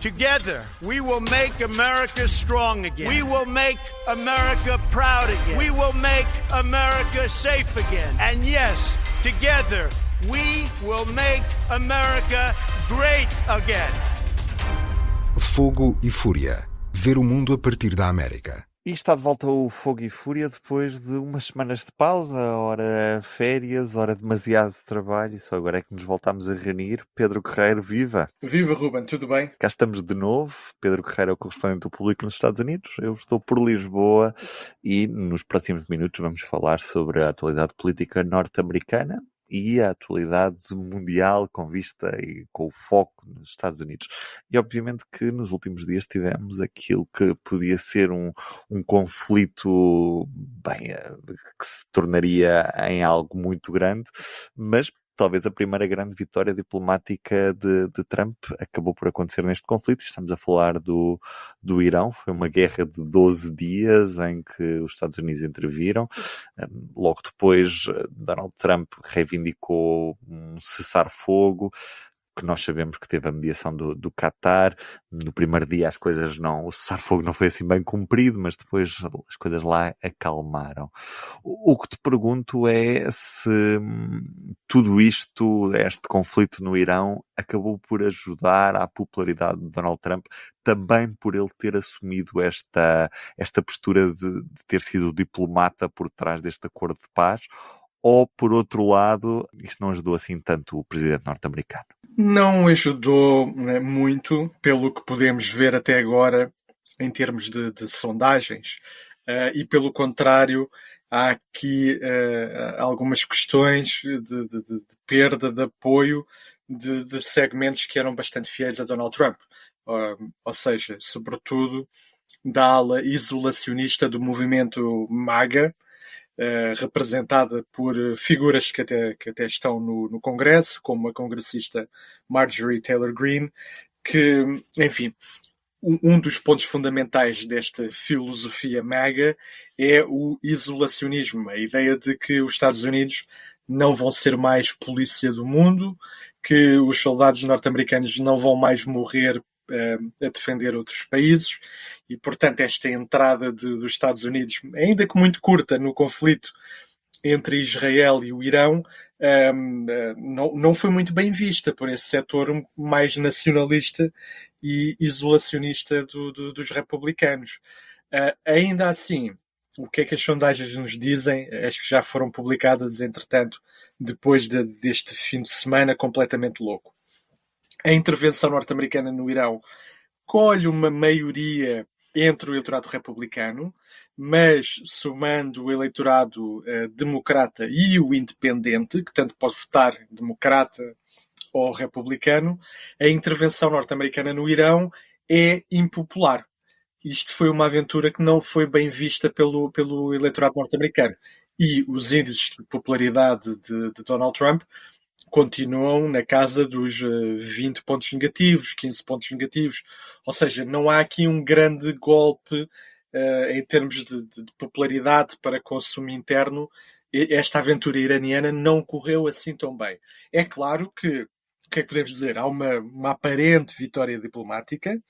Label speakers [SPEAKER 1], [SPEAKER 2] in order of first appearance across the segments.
[SPEAKER 1] Together, we will make America strong again. We will make America proud again. We will make America safe again. And yes, together, we will make America great again.
[SPEAKER 2] Fogo e Fúria. Ver o mundo a partir da América.
[SPEAKER 3] E está de volta o Fogo e Fúria depois de umas semanas de pausa, ora férias, ora demasiado trabalho, e só agora é que nos voltamos a reunir. Pedro Guerreiro, viva!
[SPEAKER 4] Viva, Ruben, tudo bem?
[SPEAKER 3] Cá estamos de novo. Pedro Guerreiro é o correspondente do Público nos Estados Unidos. Eu estou por Lisboa e nos próximos minutos vamos falar sobre a atualidade política norte-americana e a atualidade mundial com vista e com o foco nos Estados Unidos. E obviamente que nos últimos dias tivemos aquilo que podia ser um conflito que se tornaria em algo muito grande, mas talvez a primeira grande vitória diplomática de Trump acabou por acontecer neste conflito. Estamos a falar do Irão. Foi uma guerra de 12 dias em que os Estados Unidos interviram. Logo depois, Donald Trump reivindicou um cessar-fogo, que nós sabemos que teve a mediação do Qatar. No primeiro dia o cessar-fogo não foi assim bem cumprido, mas depois as coisas lá acalmaram. O que te pergunto é se tudo isto, este conflito no Irão, acabou por ajudar à popularidade de Donald Trump, também por ele ter assumido esta postura de ter sido diplomata por trás deste acordo de paz, ou, por outro lado, isto não ajudou assim tanto o presidente norte-americano?
[SPEAKER 4] Não ajudou muito, pelo que podemos ver até agora, em termos de sondagens. E, pelo contrário, há aqui algumas questões de perda de apoio de segmentos que eram bastante fiéis a Donald Trump. Ou seja, sobretudo da ala isolacionista do movimento MAGA, representada por figuras que até estão no Congresso, como a congressista Marjorie Taylor Greene, que, enfim, um dos pontos fundamentais desta filosofia MAGA é o isolacionismo, a ideia de que os Estados Unidos não vão ser mais polícia do mundo, que os soldados norte-americanos não vão mais morrer a defender outros países, e portanto esta entrada dos Estados Unidos, ainda que muito curta, no conflito entre Israel e o Irão, não foi muito bem vista por esse setor mais nacionalista e isolacionista dos republicanos. Ainda assim, o que é que as sondagens nos dizem? As que já foram publicadas, entretanto, depois deste fim de semana completamente louco. A intervenção norte-americana no Irão colhe uma maioria entre o eleitorado republicano, mas somando o eleitorado democrata e o independente, que tanto pode votar democrata ou republicano, a intervenção norte-americana no Irão é impopular. Isto foi uma aventura que não foi bem vista pelo eleitorado norte-americano. E os índices de popularidade de Donald Trump continuam na casa dos 20 pontos negativos, 15 pontos negativos. Ou seja, não há aqui um grande golpe em termos de popularidade para consumo interno. Esta aventura iraniana não correu assim tão bem. É claro que, o que é que podemos dizer? Há uma aparente vitória diplomática,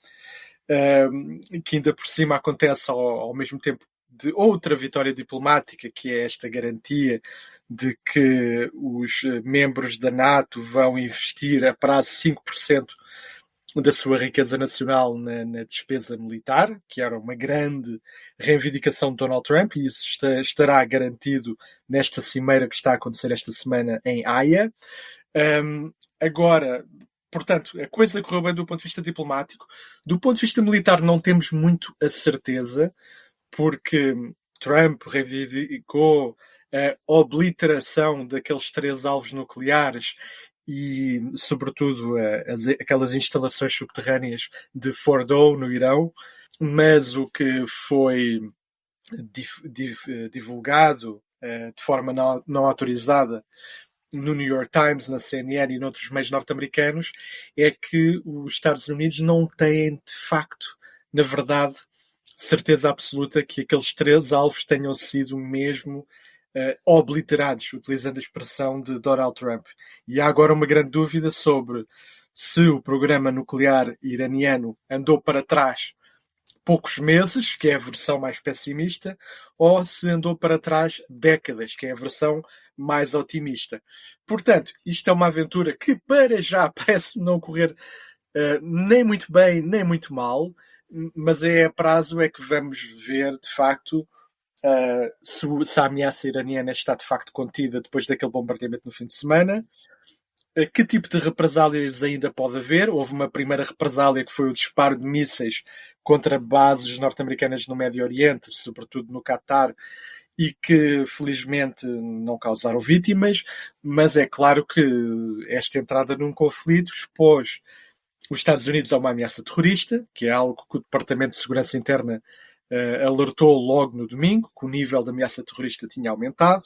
[SPEAKER 4] que ainda por cima acontece ao mesmo tempo de outra vitória diplomática, que é esta garantia de que os membros da NATO vão investir a prazo 5% da sua riqueza nacional na despesa militar, que era uma grande reivindicação de Donald Trump, e isso estará garantido nesta cimeira que está a acontecer esta semana em Haia. Agora, portanto, a coisa correu bem do ponto de vista diplomático. Do ponto de vista militar não temos muito a certeza, porque Trump reivindicou a obliteração daqueles 3 alvos nucleares e, sobretudo, aquelas instalações subterrâneas de Fordow, no Irão, mas o que foi divulgado de forma não autorizada no New York Times, na CNN e noutros meios norte-americanos é que os Estados Unidos não têm, de facto, na verdade, certeza absoluta que aqueles 3 alvos tenham sido mesmo obliterados, utilizando a expressão de Donald Trump. E há agora uma grande dúvida sobre se o programa nuclear iraniano andou para trás poucos meses, que é a versão mais pessimista, ou se andou para trás décadas, que é a versão mais otimista. Portanto, isto é uma aventura que para já parece não correr nem muito bem, nem muito mal, mas a prazo é que vamos ver, de facto, se a ameaça iraniana está de facto contida depois daquele bombardeamento no fim de semana. Que tipo de represálias ainda pode haver? Houve uma primeira represália que foi o disparo de mísseis contra bases norte-americanas no Médio Oriente, sobretudo no Catar, e que felizmente não causaram vítimas, mas é claro que esta entrada num conflito expôs os Estados Unidos a uma ameaça terrorista, que é algo que o Departamento de Segurança Interna alertou logo no domingo, que o nível de ameaça terrorista tinha aumentado,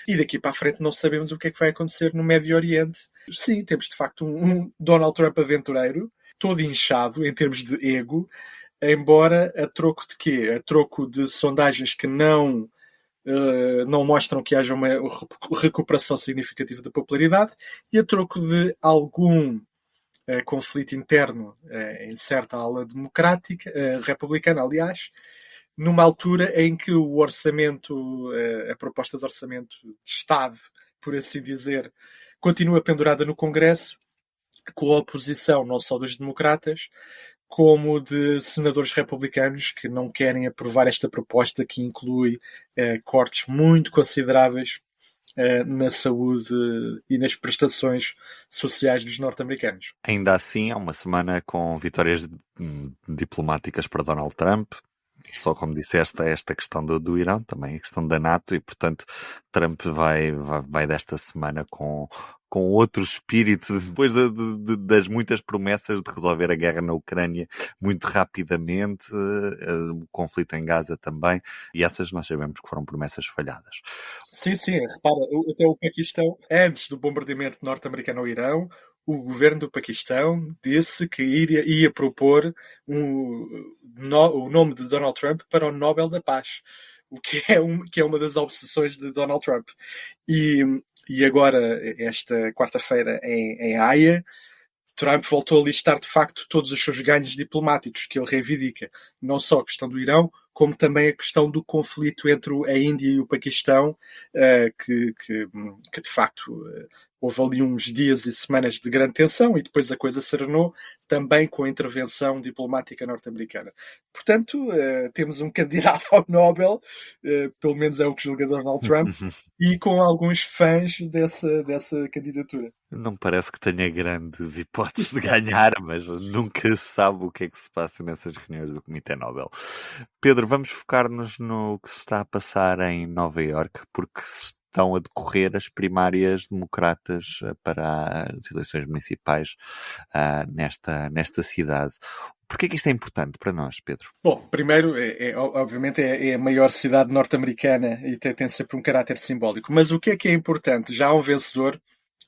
[SPEAKER 4] e daqui para a frente não sabemos o que é que vai acontecer no Médio Oriente. Sim, temos de facto um Donald Trump aventureiro, todo inchado em termos de ego, embora a troco de quê? A troco de sondagens que não mostram que haja uma recuperação significativa da popularidade, e a troco de algum conflito interno em certa ala democrática, republicana, aliás, numa altura em que o orçamento, a proposta de orçamento de Estado, por assim dizer, continua pendurada no Congresso, com a oposição não só dos democratas, como de senadores republicanos que não querem aprovar esta proposta, que inclui cortes muito consideráveis na saúde e nas prestações sociais dos norte-americanos.
[SPEAKER 3] Ainda assim, há uma semana com vitórias diplomáticas para Donald Trump. Só como disseste, esta questão do Irão, também a questão da NATO, e portanto Trump vai desta semana com outro espírito, depois das muitas promessas de resolver a guerra na Ucrânia muito rapidamente, o conflito em Gaza também, e essas nós sabemos que foram promessas falhadas.
[SPEAKER 4] Sim, repara, até o Paquistão, antes do bombardeamento norte-americano ao Irão, o governo do Paquistão disse que ia propor o nome de Donald Trump para o Nobel da Paz, o que é uma das obsessões de Donald Trump. E agora, esta quarta-feira, em Haia, Trump voltou a listar, de facto, todos os seus ganhos diplomáticos que ele reivindica. Não só a questão do Irão, como também a questão do conflito entre a Índia e o Paquistão, que de facto houve ali uns dias e semanas de grande tensão, e depois a coisa serenou também com a intervenção diplomática norte-americana. Portanto, temos um candidato ao Nobel, pelo menos é o que julga Donald Trump, e com alguns fãs dessa candidatura.
[SPEAKER 3] Não parece que tenha grandes hipóteses de ganhar, mas nunca se sabe o que é que se passa nessas reuniões do Comitê Nobel. Pedro, vamos focar-nos no que se está a passar em Nova Iorque, porque estão a decorrer as primárias democratas para as eleições municipais nesta cidade. Porquê que isto é importante para nós, Pedro?
[SPEAKER 4] Bom, primeiro, obviamente é a maior cidade norte-americana e tem sempre um caráter simbólico. Mas o que é importante? Já há um vencedor,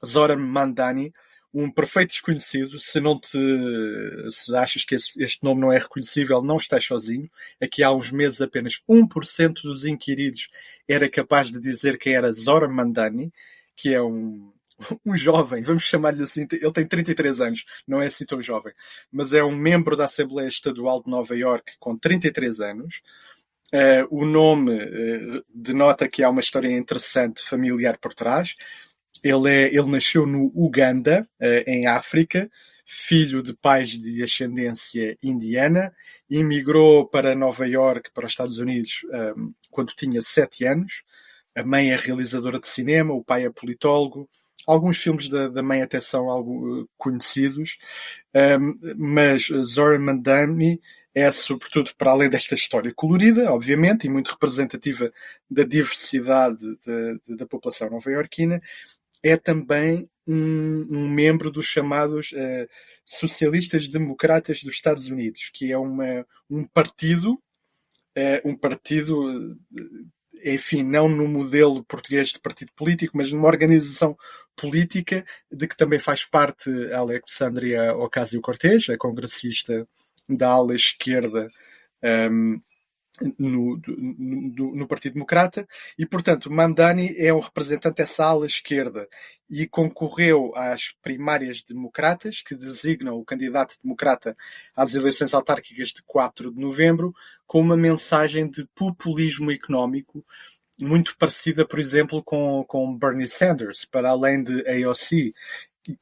[SPEAKER 4] Zohran Mamdani, um perfeito desconhecido. Se achas que este nome não é reconhecível, não estás sozinho. Aqui há uns meses apenas 1% dos inquiridos era capaz de dizer quem era Zohran Mamdani, que é um jovem, vamos chamar-lhe assim, ele tem 33 anos, não é assim tão jovem, mas é um membro da Assembleia Estadual de Nova Iorque com 33 anos. O nome denota que há uma história interessante familiar por trás. Ele nasceu no Uganda, em África, filho de pais de ascendência indiana, e emigrou para Nova Iorque, para os Estados Unidos, quando tinha 7 anos. A mãe é realizadora de cinema, o pai é politólogo. Alguns filmes da mãe até são algo conhecidos, mas Zohran Mamdani é, sobretudo, para além desta história colorida, obviamente, e muito representativa da diversidade da população nova-iorquina, é também um membro dos chamados socialistas democratas dos Estados Unidos, que é um partido, enfim, não no modelo português de partido político, mas numa organização política de que também faz parte a Alexandria Ocasio-Cortez, a congressista da ala esquerda no Partido Democrata e, portanto, Mamdani é um representante dessa ala esquerda e concorreu às primárias democratas, que designam o candidato democrata às eleições autárquicas de 4 de novembro, com uma mensagem de populismo económico muito parecida, por exemplo, com Bernie Sanders, para além de AOC,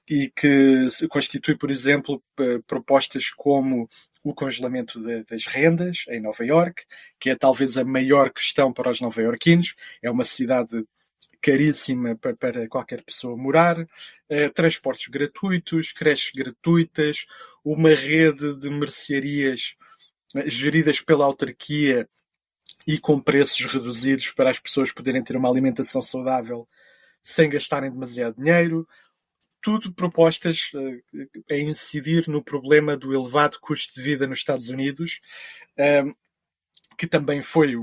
[SPEAKER 4] e que constitui, por exemplo, propostas como o congelamento das rendas em Nova Iorque, que é talvez a maior questão para os nova-iorquinos. É uma cidade caríssima para qualquer pessoa morar, transportes gratuitos, creches gratuitas, uma rede de mercearias geridas pela autarquia e com preços reduzidos para as pessoas poderem ter uma alimentação saudável sem gastarem demasiado dinheiro. Tudo propostas a incidir no problema do elevado custo de vida nos Estados Unidos, que também foi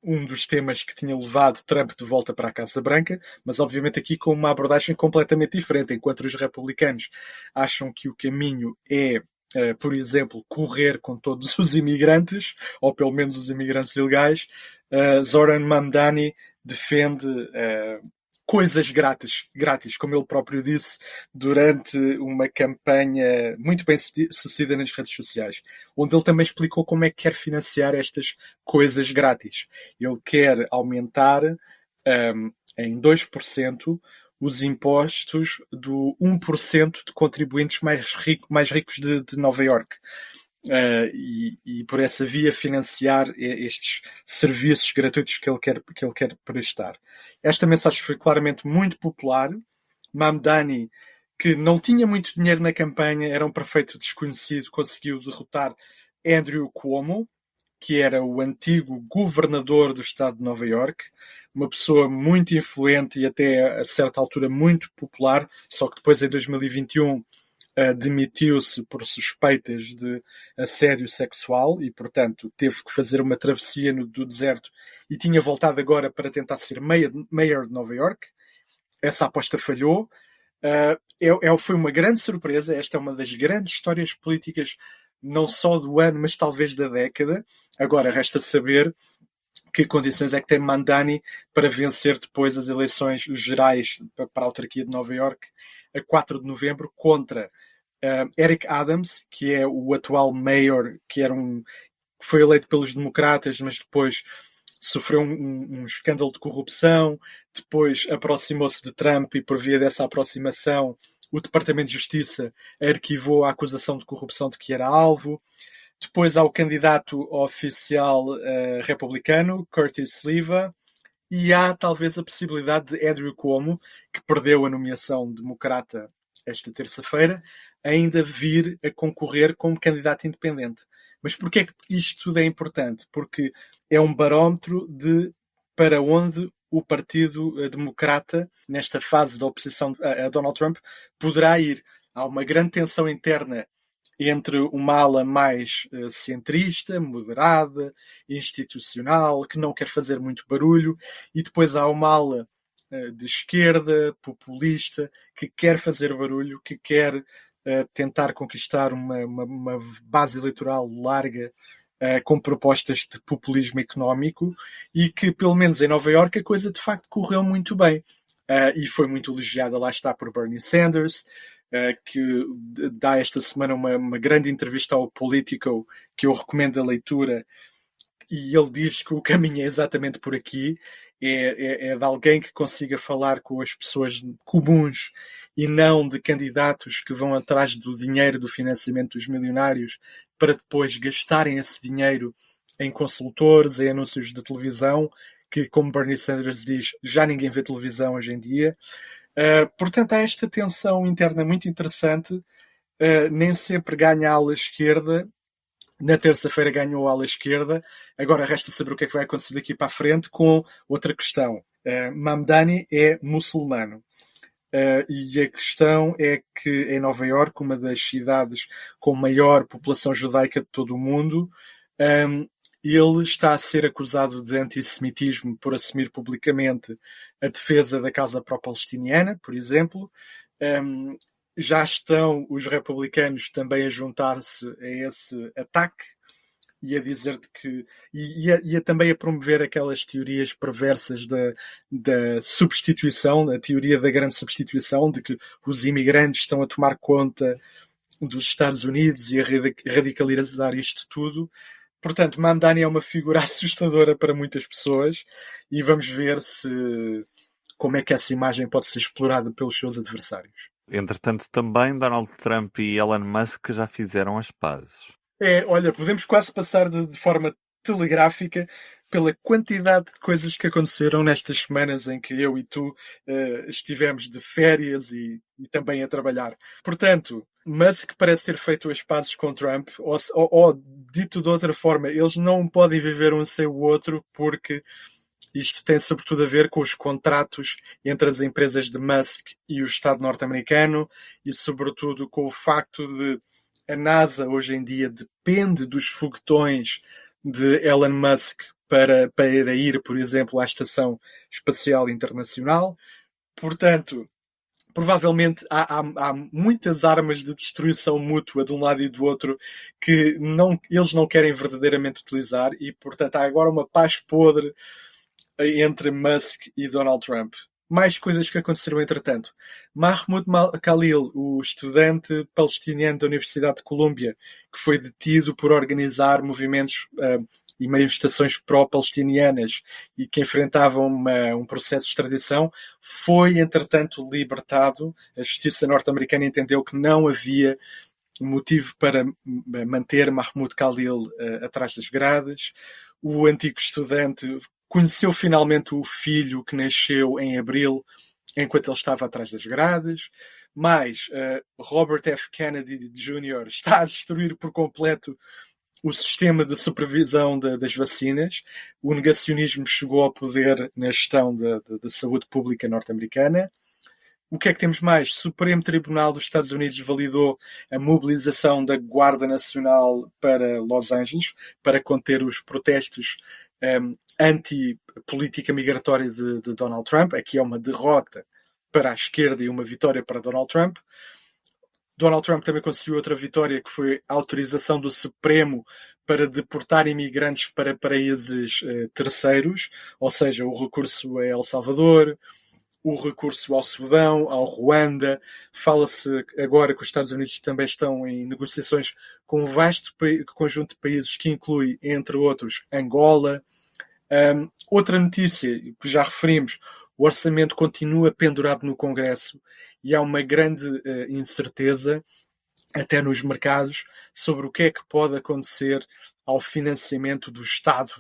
[SPEAKER 4] um dos temas que tinha levado Trump de volta para a Casa Branca, mas obviamente aqui com uma abordagem completamente diferente. Enquanto os republicanos acham que o caminho é, por exemplo, correr com todos os imigrantes, ou pelo menos os imigrantes ilegais, Zoran Mamdani defende coisas grátis, como ele próprio disse, durante uma campanha muito bem sucedida nas redes sociais, onde ele também explicou como é que quer financiar estas coisas grátis. Ele quer aumentar em 2% os impostos do 1% de contribuintes mais ricos de Nova Iorque. E por essa via financiar estes serviços gratuitos que ele quer prestar. Esta mensagem foi claramente muito popular. Mamdani, que não tinha muito dinheiro na campanha, era um perfeito desconhecido, conseguiu derrotar Andrew Cuomo, que era o antigo governador do estado de Nova Iorque, uma pessoa muito influente e até a certa altura muito popular, só que depois em 2021 demitiu-se por suspeitas de assédio sexual e, portanto, teve que fazer uma travessia do deserto e tinha voltado agora para tentar ser mayor de Nova Iorque. Essa aposta falhou. Foi uma grande surpresa. Esta é uma das grandes histórias políticas, não só do ano, mas talvez da década. Agora, resta saber que condições é que tem Mamdani para vencer depois as eleições gerais para a autarquia de Nova Iorque a 4 de novembro contra Eric Adams, que é o atual mayor, que foi eleito pelos democratas, mas depois sofreu um escândalo de corrupção, depois aproximou-se de Trump e por via dessa aproximação o Departamento de Justiça arquivou a acusação de corrupção de que era alvo. Depois há o candidato oficial republicano, Curtis Sliwa, e há talvez a possibilidade de Andrew Cuomo, que perdeu a nomeação democrata esta terça-feira, ainda vir a concorrer como candidato independente. Mas porquê é que isto tudo é importante? Porque é um barómetro de para onde o Partido Democrata, nesta fase da oposição a Donald Trump, poderá ir. Há uma grande tensão interna entre uma ala mais centrista, moderada, institucional, que não quer fazer muito barulho, e depois há uma ala de esquerda, populista, que quer fazer barulho, que quer tentar conquistar uma base eleitoral larga com propostas de populismo económico e que, pelo menos em Nova Iorque, a coisa de facto correu muito bem. E foi muito elogiada, lá está, por Bernie Sanders, que dá esta semana uma grande entrevista ao Politico, que eu recomendo a leitura, e ele diz que o caminho é exatamente por aqui, é de alguém que consiga falar com as pessoas comuns e não de candidatos que vão atrás do dinheiro do financiamento dos milionários para depois gastarem esse dinheiro em consultores, em anúncios de televisão, que, como Bernie Sanders diz, já ninguém vê televisão hoje em dia. Portanto, há esta tensão interna muito interessante. Nem sempre ganha a ala esquerda. Na terça-feira ganhou a ala esquerda. Agora resta saber o que é que vai acontecer daqui para a frente com outra questão. Mamdani é muçulmano. E a questão é que em Nova Iorque, uma das cidades com maior população judaica de todo o mundo, ele está a ser acusado de antissemitismo por assumir publicamente a defesa da causa pró-palestiniana, por exemplo. Já estão os republicanos também a juntar-se a esse ataque. e a dizer-te que... E também a promover aquelas teorias perversas da substituição, a teoria da grande substituição, de que os imigrantes estão a tomar conta dos Estados Unidos e a radicalizar isto tudo. Portanto, Mamdani é uma figura assustadora para muitas pessoas e vamos ver como é que essa imagem pode ser explorada pelos seus adversários.
[SPEAKER 3] Entretanto, também Donald Trump e Elon Musk já fizeram as pazes.
[SPEAKER 4] Olha, podemos quase passar de forma telegráfica pela quantidade de coisas que aconteceram nestas semanas em que eu e tu estivemos de férias e também a trabalhar. Portanto, Musk parece ter feito as pazes com Trump, ou dito de outra forma, eles não podem viver um sem o outro, porque isto tem sobretudo a ver com os contratos entre as empresas de Musk e o Estado norte-americano e sobretudo com o facto de a NASA hoje em dia depende dos foguetões de Elon Musk para ir, por exemplo, à Estação Espacial Internacional. Portanto, provavelmente há muitas armas de destruição mútua de um lado e do outro que eles não querem verdadeiramente utilizar e, portanto, há agora uma paz podre entre Musk e Donald Trump. Mais coisas que aconteceram entretanto. Mahmoud Khalil, o estudante palestiniano da Universidade de Colômbia, que foi detido por organizar movimentos e manifestações pró-palestinianas e que enfrentavam um processo de extradição, foi entretanto libertado. A justiça norte-americana entendeu que não havia motivo para manter Mahmoud Khalil atrás das grades. O antigo estudante conheceu finalmente o filho que nasceu em abril, enquanto ele estava atrás das grades. Mas Robert F. Kennedy Jr. está a destruir por completo o sistema de supervisão das vacinas. O negacionismo chegou ao poder na gestão da saúde pública norte-americana. O que é que temos mais? O Supremo Tribunal dos Estados Unidos validou a mobilização da Guarda Nacional para Los Angeles para conter os protestos anti-política migratória de Donald Trump. Aqui é uma derrota para a esquerda e uma vitória para Donald Trump. Donald Trump também conseguiu outra vitória, que foi a autorização do Supremo para deportar imigrantes para países terceiros, ou seja, o recurso a El Salvador, o recurso ao Sudão, ao Ruanda. Fala-se agora que os Estados Unidos também estão em negociações com um vasto conjunto de países que inclui, entre outros, Angola. Outra notícia que já referimos, o orçamento continua pendurado no Congresso e há uma grande incerteza, até nos mercados, sobre o que é que pode acontecer ao financiamento do Estado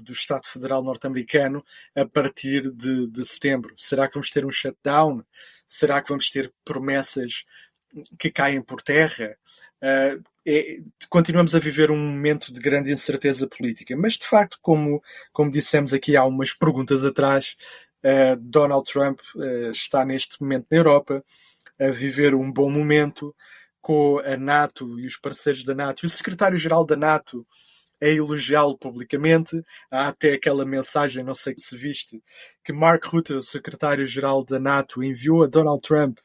[SPEAKER 4] Federal norte-americano a partir de setembro. Será que vamos ter um shutdown? Será que vamos ter promessas que caem por terra? Continuamos a viver um momento de grande incerteza política. Mas, de facto, como dissemos aqui há umas perguntas atrás, Donald Trump está neste momento na Europa a viver um bom momento com a NATO e os parceiros da NATO e o secretário-geral da NATO a elogiá-lo publicamente. Há até aquela mensagem, não sei se viste, que Mark Rutte, o secretário-geral da NATO, enviou a Donald Trump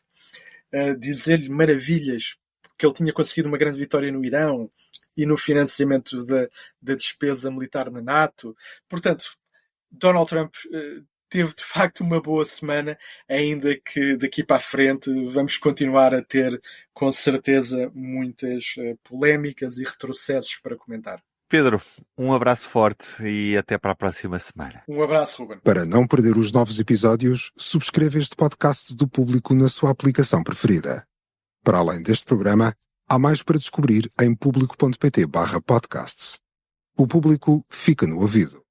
[SPEAKER 4] a dizer-lhe maravilhas, porque ele tinha conseguido uma grande vitória no Irão e no financiamento da despesa militar na NATO. Portanto, Donald Trump teve de facto uma boa semana, ainda que daqui para a frente vamos continuar a ter, com certeza, muitas polémicas e retrocessos para comentar.
[SPEAKER 3] Pedro, um abraço forte e até para a próxima semana.
[SPEAKER 4] Um abraço, Ruben.
[SPEAKER 2] Para não perder os novos episódios, subscreva este podcast do Público na sua aplicação preferida. Para além deste programa, há mais para descobrir em público.pt/podcasts. O Público fica no ouvido.